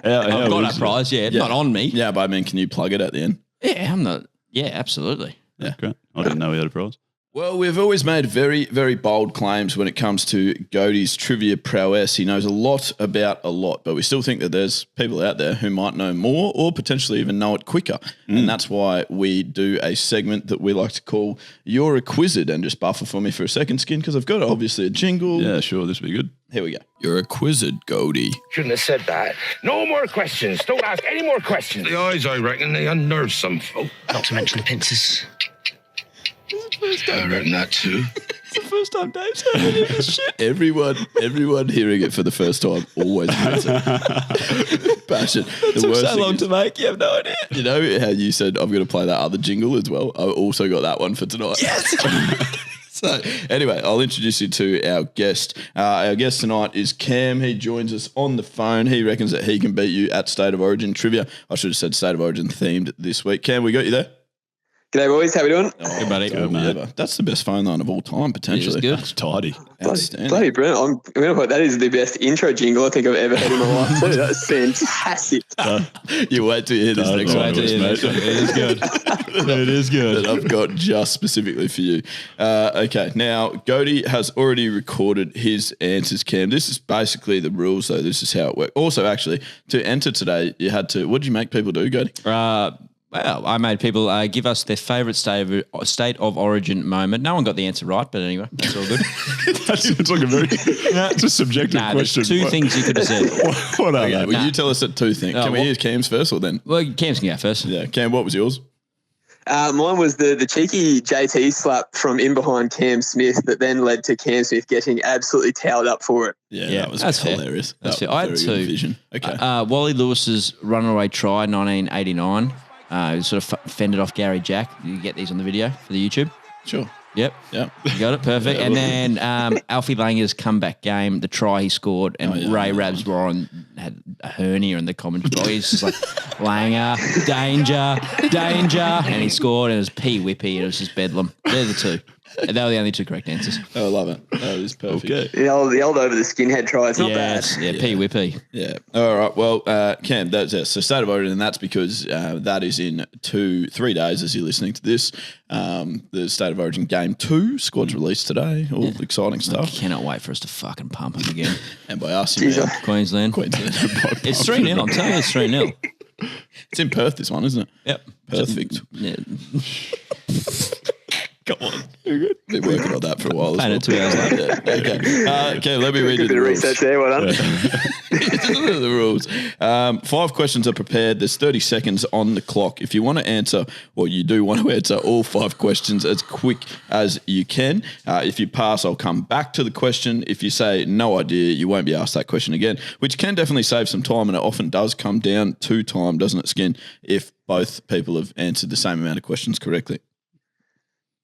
I've got a prize, not on me. Yeah, but I mean, can you plug it at the end? Yeah, I'm not. Yeah, absolutely. Yeah, great. I didn't know we had a prize. Well, we've always made very, very bold claims when it comes to Gode's trivia prowess. He knows a lot about a lot, but we still think that there's people out there who might know more or potentially even know it quicker. And that's why we do a segment that we like to call You're a Quizzard. And just buffer for me for a second, Skin, because I've got obviously a jingle. Yeah, sure. This will be good. Here we go. You're a Quizzard, Gode. Shouldn't have said that. No more questions. Don't ask any more questions. The eyes, I reckon, they unnerve some folk. Not to mention the pincers. I reckon that too. It's the first time Dave's heard this shit. Everyone hearing it for the first time always admits it. Passion. It took so long to make. You have no idea. You know how you said I'm going to play that other jingle as well? I also got that one for tonight. Yes. So anyway, I'll introduce you to our guest. Our guest tonight is Cam. He joins us on the phone. He reckons that he can beat you at State of Origin trivia. I should have said State of Origin themed this week. Cam, we got you there? G'day, boys. How we doing? Good, buddy. Good, mate. That's the best phone line of all time, potentially. It is good. It's tidy. Outstanding. Bloody brilliant. I'm going to put that is the best intro jingle I think I've ever heard in my life. Too. That's fantastic. You wait till you hear this next one, It is good. It is good. that I've got just specifically for you. Okay, now Gode has already recorded his answers, Cam. This is basically the rules, though. This is how it works. Also, actually, to enter today, you had to. What did you make people do, Gode? Well, I made people give us their favourite state of origin moment. No one got the answer right, but anyway, that's all good. It's like a very it's a subjective There's question. two things you could have said. What are Okay, they? well, you tell us at two things. Can we use Cam's first or then? Well, Cam's can go first. Yeah, Cam, what was yours? Mine was the cheeky JT slap from in behind Cam Smith that then led to Cam Smith getting absolutely towed up for it. Yeah, that was that's fair. hilarious. That's That fair. I had was very good two. vision. Okay. Wally Lewis's runaway try, 1989. He sort of fended off Gary Jack. You get these on the video for the YouTube. Sure. Yep. Yeah. You got it. Perfect. Yeah, and well- then Alfie Langer's comeback game, the try he scored, and Ray Rabs Warren had a hernia in the commentary. He's just like, Langer, danger, and he scored, and it was P. Whippy, and it was just bedlam. They're the two. And they were the only two correct answers. Oh, I love it. That is perfect. Okay. The old over the skinhead try. It's not Yes, bad. yeah, P. Whippy. Yeah. All right. Well, Cam, that's it. So State of Origin, and that's because that is in 3 days as you're listening to this. The State of Origin Game 2 squad's released today. All exciting I stuff. cannot wait for us to fucking pump them again. And by us, you mean Queensland. Queensland. It's 3-0. I'm telling you, it's 3-0. It's in Perth, this one, isn't it? Yep. Perfect. Yeah. Come on. Been working on that for a while. Playing it 2 hours later. Yeah, okay. Okay, let me read you Bit the of rules. research there. Well done. The rules. 5 questions are prepared. There's 30 seconds on the clock. If you want to answer, or you do want to answer all 5 questions as quick as you can. If you pass, I'll come back to the question. If you say no idea, you won't be asked that question again, which can definitely save some time, and it often does come down to time, doesn't it, Skin, if both people have answered the same amount of questions correctly.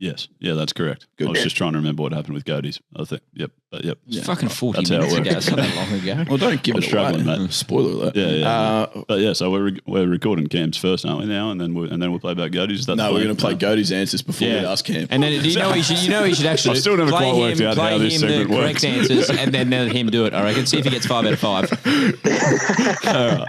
Yes. Yeah, that's correct. Good. I was just trying to remember what happened with Gode's. I think. Yep. But yep. It's fucking 40 That's how it minutes ago. works. It's not that long ago. Well, don't give I'm it struggling, away. mate. Spoiler alert. Yeah. But yeah, so we're recording Cam's first, aren't we now? And then we'll play about Gode's. Is that No, the we're plan? going to play Gode's answers before we ask Cam. And then you know he should actually I still never play quite worked him, out play how this him the segment correct works. answers and then let him do it. I reckon. See if he gets 5 out of 5. All right.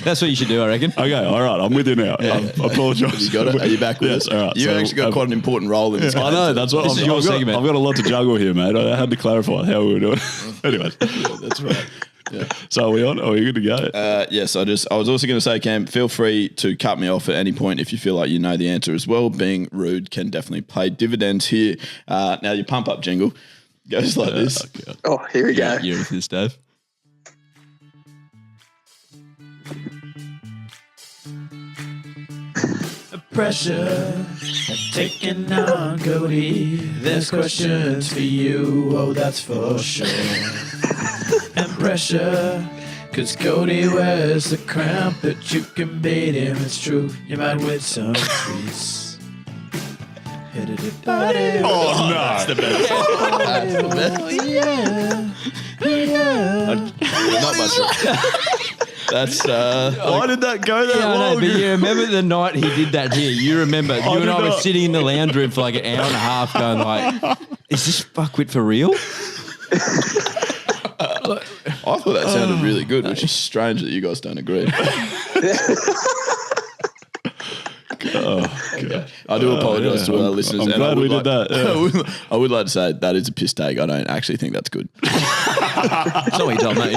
That's what you should do. I reckon. Okay. All right. I'm with you now. I apologise. You got it? Are you back with Yes. us? All right. You So, actually got quite an important role in this. I know. That's what This is your segment. I've got a lot to juggle here, mate. I had to clarify how we were doing. Anyways. Yeah, that's right. Yeah. So are we on? Are we good to go? Yes, I was also going to say, Cam, feel free to cut me off at any point if you feel like you know the answer as well. Being rude can definitely pay dividends here. Now, your pump up jingle goes like this. Okay. Oh, here we go. You ready for this, Dave? pressure taking on Cody. There's questions for you, oh that's for sure. And pressure, cause Cody wears the crown, but you can beat him, it's true. You might win some treats. Oh, no. That's the best. That's the best. Not much. That's Why did that go that I know, long? but you remember the night he did that here? You remember? You and I were sitting in the lounge room for like an hour and a half going like, is this fuckwit for real? I thought that sounded really good, which is strange that you guys don't agree. Oh, God. I do apologise to all our listeners. I'm glad we did that. Yeah. I would like to say that is a piss take. I don't actually think that's good. That's not what you told me.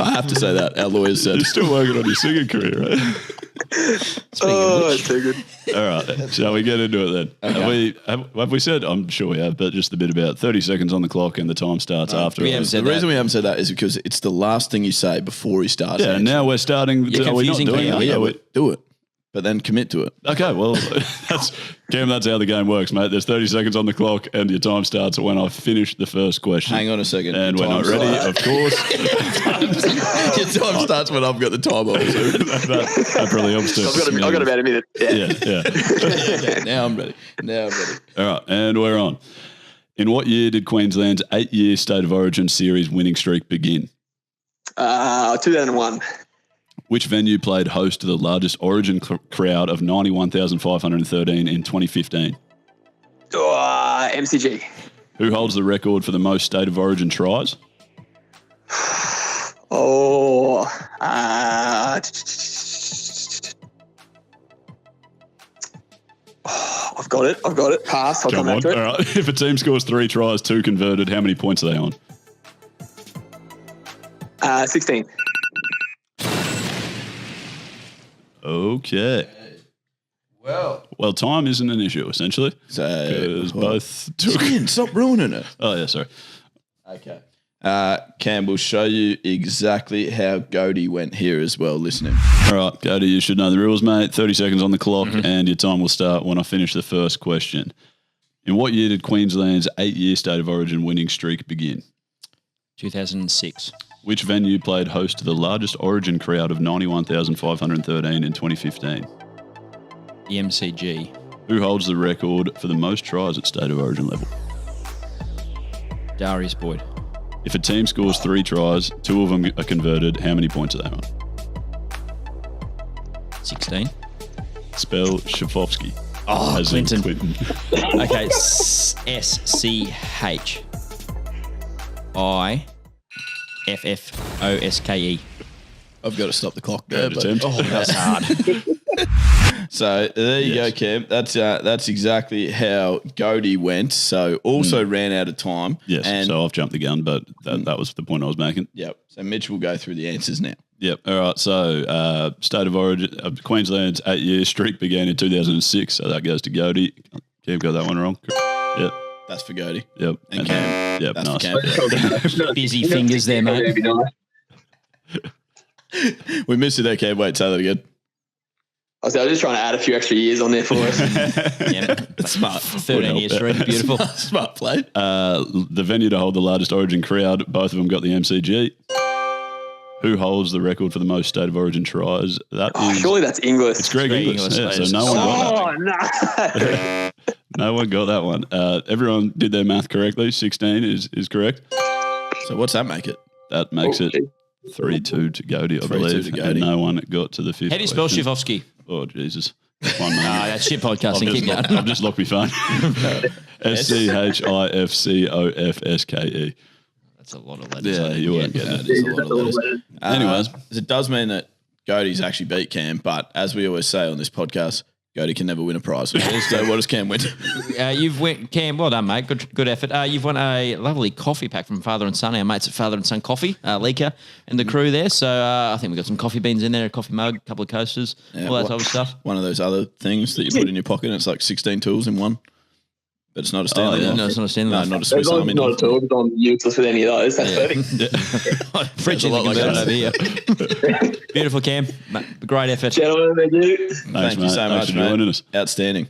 I have to say that. Our lawyers said. You're still working on your singing career, right? That's too good. All right. Shall we get into it then? Okay. Have we said? I'm sure we have, but just a bit about 30 seconds on the clock and the time starts after. we haven't said The reason we haven't said that is because it's the last thing you say before he starts. Yeah, now we're starting. You're Are we not confusing doing people. that? Yeah, do it. But then commit to it. Okay, well, that's how the game works, mate. There's 30 seconds on the clock and your time starts when I finish the first question. Hang on a second. And we're not ready, of course. Your time starts when I've got the time on. that probably helps too. I've got about a minute. Yeah. Yeah. Okay, now I'm ready. All right, and we're on. In what year did Queensland's 8-year State of Origin series winning streak begin? 2001. Which venue played host to the largest Origin crowd of 91,513 in 2015? MCG. Who holds the record for the most State of Origin tries? I've got it. Pass. I'll come back to it. All right. If a team scores 3 tries, 2 converted, how many points are they on? 16. Okay. Well, time isn't an issue, essentially. Because both took... Stop ruining it. Oh, yeah, sorry. Okay. Cam will show you exactly how Gode went here as well, listening. All right, Gode, you should know the rules, mate. 30 seconds on the clock and your time will start when I finish the first question. In what year did Queensland's 8-year State of Origin winning streak begin? 2006. Which venue played host to the largest Origin crowd of 91,513 in 2015? The MCG. Who holds the record for the most tries at State of Origin level? Darius Boyd. If a team scores 3 tries, 2 of them are converted, how many points are they on? 16. Spell Shafovsky. Oh, as in Clinton. Okay, SCHIFFOSKE. I've got to stop the clock there. Bad attempt. Oh, that's hard. So there you go, Cam. That's exactly how Gode went. So also ran out of time. Yes, And so I've jumped the gun, but that was the point I was making. Yep. So Mitch will go through the answers now. Yep. All right. So State of Origin, Queensland's 8-year streak began in 2006. So that goes to Gode. Cam got that one wrong. Yep. That's for Gode. Yep. And Cam. Yep. That's Nice. for Cam. Busy fingers there, mate. We missed it there, Cam. Wait, say that again. I was just trying to add a few extra years on there for us. Yeah. Smart. 13 years straight. Beautiful. Smart play. The venue to hold the largest Origin crowd, both of them got the MCG. Who holds the record for the most State of Origin tries? Surely that's English. It's Greg Inglis. Yeah, so no one got that. No. No one got that one. Everyone did their math correctly. 16 is correct. So what's that make it? That makes it 3-2 to Gode, I 3-2 believe. to Gode. And no one got to the 5th. How do you spell question. Shifovsky? Oh, Jesus. One moment. That's shit podcasting. Keep going. I've just locked my phone. SCHIFCOFSKE. That's a lot of letters. Yeah, you weren't getting That is a lot of letters. Anyways. It does mean that Gode's actually beat Cam, but as we always say on this podcast, Gode can never win a prize. So what does Cam win? You've went, Cam, well done, mate. Good effort. You've won a lovely coffee pack from Father and Son, our mates at Father and Son Coffee, Leaker and the crew there. So I think we've got some coffee beans in there, a coffee mug, a couple of coasters, all that type of stuff. One of those other things that you put in your pocket and it's like 16 tools in one But it's not a Stanley. No, it's not a Stanley. No, knife. not a Swiss As long as Army it's not knife. at all, because I'm useless with any of those. That's perfect. Fridge a lot like us. over here. Beautiful, Cam. Great effort. Gentlemen, thank you. Thank you so much, for joining mate. us. Outstanding.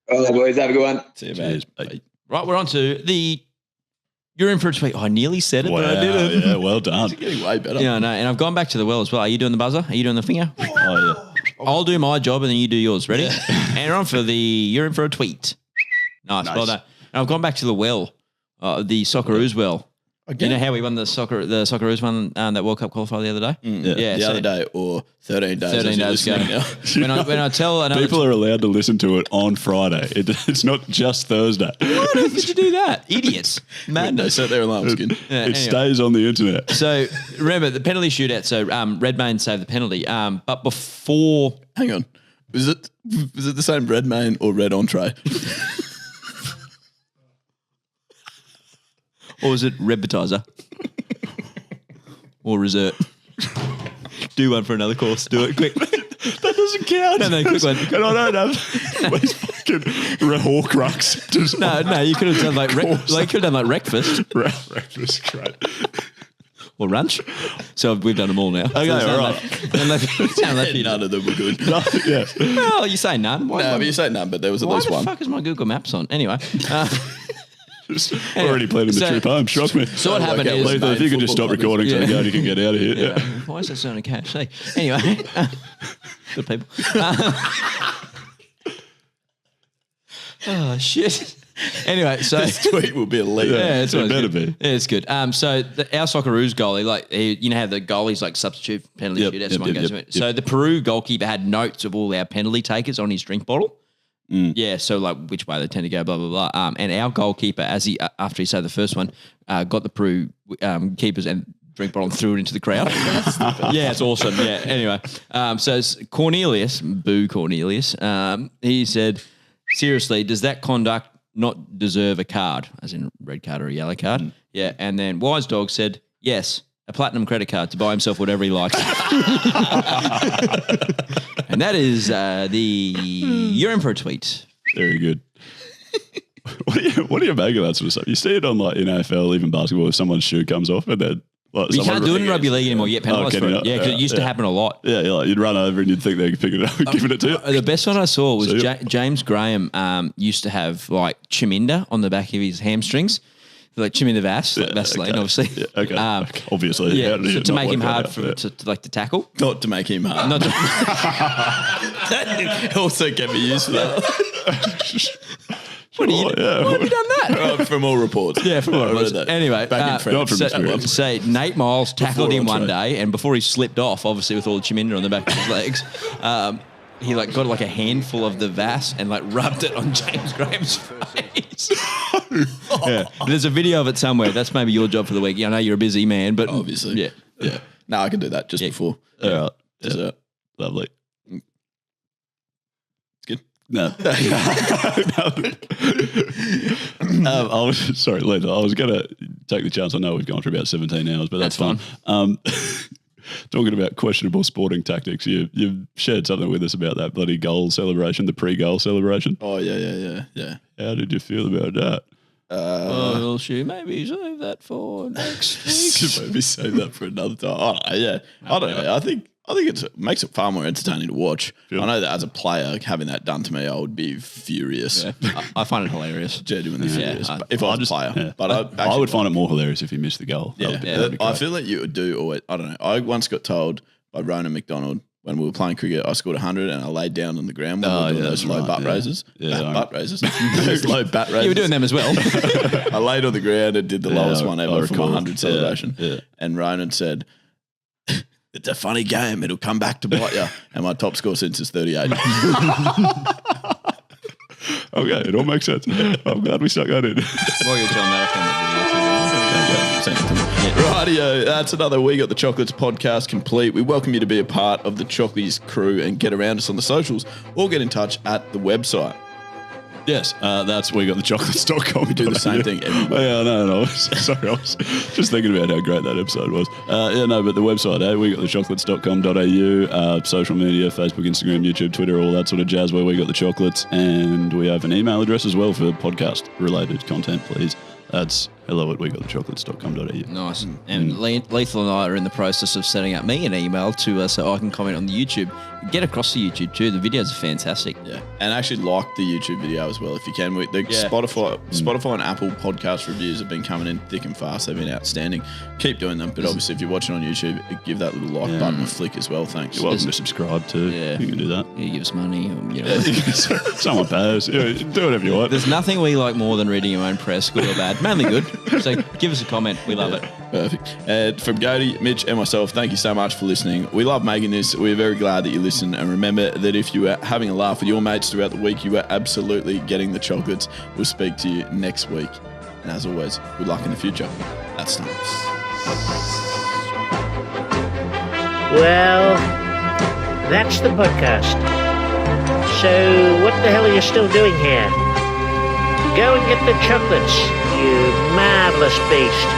All right, boys. Have a good one. See you, Cheers, mate. mate. Right, we're on to the. You're in for a tweet. Oh, I nearly said it, Wow, but I didn't. yeah, well done. You're getting way better. Yeah, I know. And I've gone back to the well as well. Are you doing the buzzer? Are you doing the finger? Oh, yeah. I'll do my job and then you do yours. Ready? And you're on for the. You're in for a tweet. Nice. Well done. And I've gone back to the well, the Socceroos well. Again? You know how we won the Socceroos won that World Cup qualifier the other day? The other day or 13 days. 13 days ago. when I tell another People are allowed to listen to it on Friday. It's not just Thursday. why did you do that? Idiots. They Madness. set their alarm skin. Yeah, It anyway. stays on the internet. So remember the penalty shootout. So Redmayne saved the penalty. But before Hang on. Was it the same red main or red entree? or was it appetiser? or dessert? Do one for another course. Do it quick. That doesn't count. No, quick one. And I don't have these fucking Horcrux. Just No, you could have done like breakfast breakfast, great. or lunch. So we've done them all now. Okay, all right. None of them were good. Yeah. Well, you say none. Why, No, but you say none, but there was at why least the one. fuck is my Google Maps on? Anyway. Just already planning the so- trip home. Shock me. So what happened is- Lethal, if you can just stop recording so you can get out of here. Yeah. Why is that sounding cash? See? Anyway. Good people. Oh, shit. Anyway, so... This tweet will be a lead. Yeah, it's always better good. be. Yeah, it's good. So our Socceroos goalie, like you know how the goalies like substitute penalty Yep, shootouts. yep, One yep, goes yep, in. So the Peru goalkeeper had notes of all our penalty takers on his drink bottle. Yeah, so like which way they tend to go, blah blah blah. And our goalkeeper, as he after he saved the first one, got the Peru keepers and drink bottle and threw it into the crowd. Yeah, it's awesome. Yeah. Anyway, so it's Cornelius, boo Cornelius. He said, seriously, does that conduct not deserve a card, as in red card or a yellow card? Yeah. And then Wise Dog said, yes, a platinum credit card to buy himself whatever he likes. And that is the you're in for a tweet. Very good. What do you make of that sort of stuff? You see it on like in AFL, even basketball, if someone's shoe comes off and then like You can't do it in rugby league anymore. You get penalised can for you it. not? Yeah, because it used to happen a lot. Yeah, like you'd run over and you'd think they'd pick it up and giving it to you. The best one I saw was See ya. James Graham used to have like Chiminda on the back of his hamstrings. Like Chiminda Vass, like Vaseline, okay. obviously. Yeah, okay. Obviously. Yeah, How did he to not make him work hard out? for Yeah. to tackle. Not to make him hard. Not to, That also can be used for that. What have you done that? From all reports. Yeah, from what it I read was. that. Anyway, Back in France. Not from experience. say Nate Miles tackled Before him on one track. day, and before he slipped off, obviously with all the Chiminda on the back of his legs, he like got like a handful of the Vass and like rubbed it on James Graham's face. Yeah, there's a video of it somewhere. That's maybe your job for the week. I know you're a busy man, but Obviously. yeah. Yeah. No, I can do that just before. All right. Dessert. Lovely. It's good. No. I was sorry, Lethal. I was going to take the chance. I know we've gone for about 17 hours, but that's fine. Talking about questionable sporting tactics, you've shared something with us about that bloody goal celebration, the pre-goal celebration. Oh, yeah. How did you feel about that? Well, maybe save that for next week. Maybe save that for another time. I don't know, yeah. I don't know. I think it makes it far more entertaining to watch. Sure. I know that as a player, having that done to me, I would be furious. Yeah. I find it hilarious. Genuinely furious. I- If I was a player. Yeah. But I would find it more hilarious if you missed the goal. Yeah, That'd be I great. feel like you would do always. I don't know. I once got told by Ronan McDonald when we were playing cricket, I scored 100 and I laid down on the ground when we were doing those that's low right, butt yeah. raises. Yeah, Butt raises. Those low bat raises. You were doing them as well. I laid on the ground and did the lowest one I ever for my recall. 100 celebration. Yeah. And Ronan said, it's a funny game. It'll come back to bite you. And my top score since is 38. Okay, it all makes sense. I'm glad we stuck that in. While you're telling that, I found that Rightio, that's another We Got the Chocolates podcast complete. We welcome you to be a part of the Chocolates crew and get around us on the socials or get in touch at the website. Yes, that's wegotthechocolates.com. We do the same thing everywhere. Yeah, no. Sorry, I was just thinking about how great that episode was. But the website, wegotthechocolates.com.au, social media, Facebook, Instagram, YouTube, Twitter, all that sort of jazz where We Got the Chocolates. And we have an email address as well for podcast-related content, please. That's hello@wegotthechocolates.com.au. Nice. And Lethal and I are in the process of setting up me an email to so I can comment on the YouTube. Get across to YouTube too. The videos are fantastic. Yeah, and actually like the YouTube video as well if you can. Spotify and Apple podcast reviews have been coming in thick and fast. They've been outstanding. Keep doing them, but obviously if you're watching on YouTube, give that little like button a flick as well. Thanks. You're welcome to subscribe too. Yeah, you can do that. Yeah, give us money. Someone pays. Yeah, do whatever you want. There's nothing we like more than reading your own press, good or bad. Mainly good. So give us a comment. We love it. Perfect. From Gode, Mitch, and myself, thank you so much for listening. We love making this. We're very glad that you listen. And remember that if you are having a laugh with your mates throughout the week, you are absolutely getting the chocolates. We'll speak to you next week. And as always, good luck in the future. That's nice. Well, that's the podcast. So what the hell are you still doing here? Go and get the chocolates, you marvelous beast.